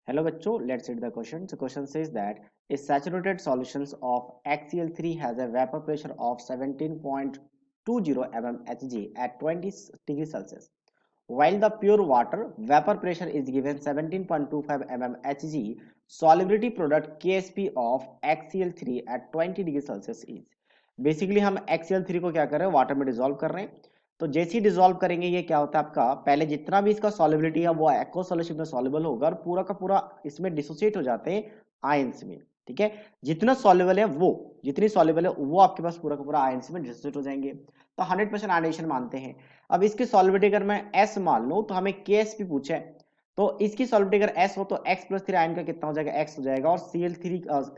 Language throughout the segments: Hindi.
Hello bachcho, let's read the question. The question says that a saturated solutions of HCl3 has a vapor pressure of 17.20 mmHg at 20 degrees Celsius. While the pure water vapor pressure is given 17.25 mmHg, solubility product KSP of HCl3 at 20 degrees Celsius is. Basically हम HCl3 को क्या कर रहे हैं, वाटर में डिसॉल्व कर रहे हैं। तो जैसे ही डिसॉल्व करेंगे ये क्या होता है आपका, पहले जितना भी इसका सॉलिबिलिटी है वो एक्वस सॉल्यूशन में सॉल्युबल होगा और पूरा का पूरा इसमें डिसोसिएट हो जाते हैं आयंस में। ठीक है, जितना सॉल्युबल है वो, जितनी सॉल्युबल है वो आपके पास पूरा का पूरा आयंस में डिसोसिएट हो जाएंगे। तो 100% आयनेशन मानते हैं। अब इसकी सॉल्युबिलिटी अगर मैं S मान लूं तो हमें KSP पूछा है, तो इसकी सॉल्युबिलिटी अगर S हो तो X+3 आयन का कितना हो जाएगा, X हो जाएगा, और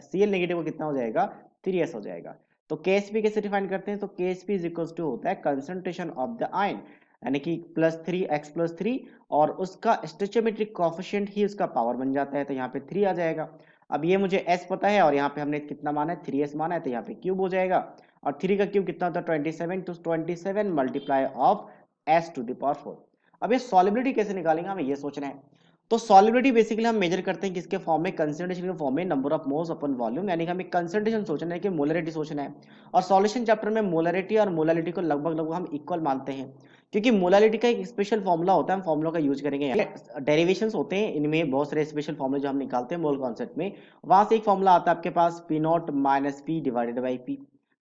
Cl नेगेटिव का कितना हो जाएगा, 3S हो जाएगा। तो KSP कैसे डिफाइन करते हैं, तो KSP इज इक्वल टू होता है कंसंट्रेशन ऑफ द आयन, यानी कि +3 और उसका स्टोइचियोमेट्रिक कोएफिशिएंट ही उसका पावर बन जाता है, तो यहाँ पे 3 आ जाएगा। अब ये मुझे S पता है और यहाँ पे हमने कितना माना है, 3S माना है, तो यहाँ पे क्यूब हो जाएगा। और 3 का क्यूब कितना होता है, 27, तो 27 मल्टीप्लाई ऑफ S⁴। अब ये सॉलिबिलिटी कैसे निकालेंगे, हमें ये सोचना है। तो सॉलिबिलिटी बेसिकली हम मेजर करते हैं किसके फॉर्म में, कंसंट्रेशन के फॉर्म में, number of moles upon volume, यानी कि हमें कंसंट्रेशन सोचना है कि मोलरिटी सोचना है। और सॉल्यूशन चैप्टर में मोलरिटी और मोलालिटी को लगभग हम इक्वल मानते हैं, क्योंकि मोलालिटी का एक स्पेशल फॉर्मूला होता है, हम फॉर्मूला का यूज करेंगे। डेरिवेशंस होते हैं इनमें बहुत सारे स्पेशल फॉर्मूले जो हम निकालते हैं मोल कॉन्सेप्ट में। वहां से एक फॉर्मूला आता है आपके पास, P not minus P divided by P.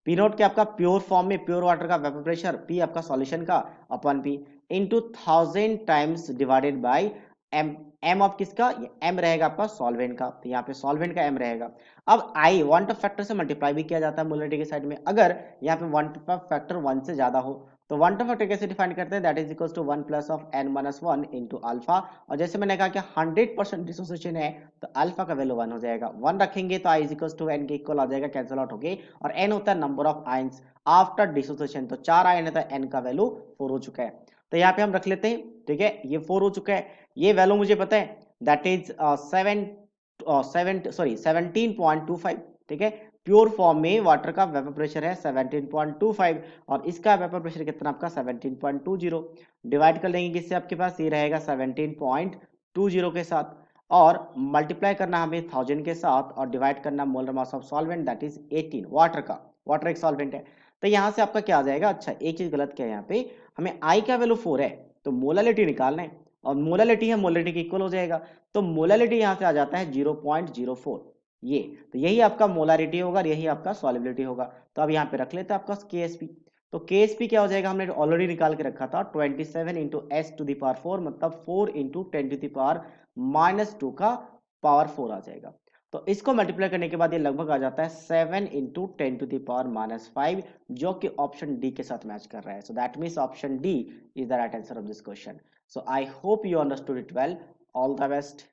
P not क्या आपका प्योर फॉर्म में प्योर वाटर का वेपर प्रेशर, पी आपका सॉल्यूशन का अपन P, into 1000 times divided by M. M of किसका, एम रहेगा आपका सॉल्वेंट का, तो यहाँ पे सॉल्वेंट का एम रहेगा। अब आई वन ऑफ फैक्टर से मल्टीप्लाई भी किया जाता है मोलरिटी के साइड में, अगर यहाँ पे वन ऑफ फैक्टर 1 से ज्यादा हो, तो वन ऑफ फैक्टर कैसे डिफाइन करते हैं, that is equal to 1 plus of n-1 into alpha. और जैसे मैंने कहा कि 100% डिसोसिएशन है, तो अल्फा का वैल्यू 1 हो जाएगा। 1 रखेंगे तो I is equal to N के इक्वल आ जाएगा, कैंसिल आउट हो गए। और n होता है number of ions after dissociation, तो 4 आयन है तो n का वैल्यू 4 हो चुका है। तो यहाँ पे हम रख लेते हैं, ठीक है, ये 4 हो चुका है। ये वैल्यू मुझे पता है, दैट इज 17.25। ठीक है, प्योर फॉर्म में वाटर का वेपर प्रेशर है 17.25 और इसका वेपर प्रेशर कितना आपका 17.20। डिवाइड कर लेंगे किससे, आपके पास ये रहेगा 17.20 के साथ, और मल्टीप्लाई करना हमें 1000 के साथ, और डिवाइड करना molar mass of solvent that is 18 water का। वाटर एक सॉल्वेंट है, तो यहां से आपका क्या आ जाएगा, अच्छा एक चीज गलत क्या है, यहाँ पे हमें आई का वैल्यू 4 है, तो मोलालिटी निकालना है, और मोलालिटी है मोलालिटी के इक्वल हो जाएगा, तो मोलालिटी यहां से आ जाता है 0.04। ये तो यही आपका मोलारिटी होगा और यही आपका सॉलिबिलिटी होगा। तो अब यहाँ पे रख लेते हैं आपका KSP। तो KSP क्या हो जाएगा, हमने ऑलरेडी निकाल के रखा था, 27 इंटू S⁴ मतलब 4 इंटू 10⁻⁻² का पावर 4 आ जाएगा। तो इसको मल्टीप्लाई करने के बाद ये लगभग आ जाता है 7 इंटू 10⁻⁻5, जो कि ऑप्शन डी के साथ मैच कर रहा है। So that means option D is the right answer of this question. So I hope you understood it well. All the best.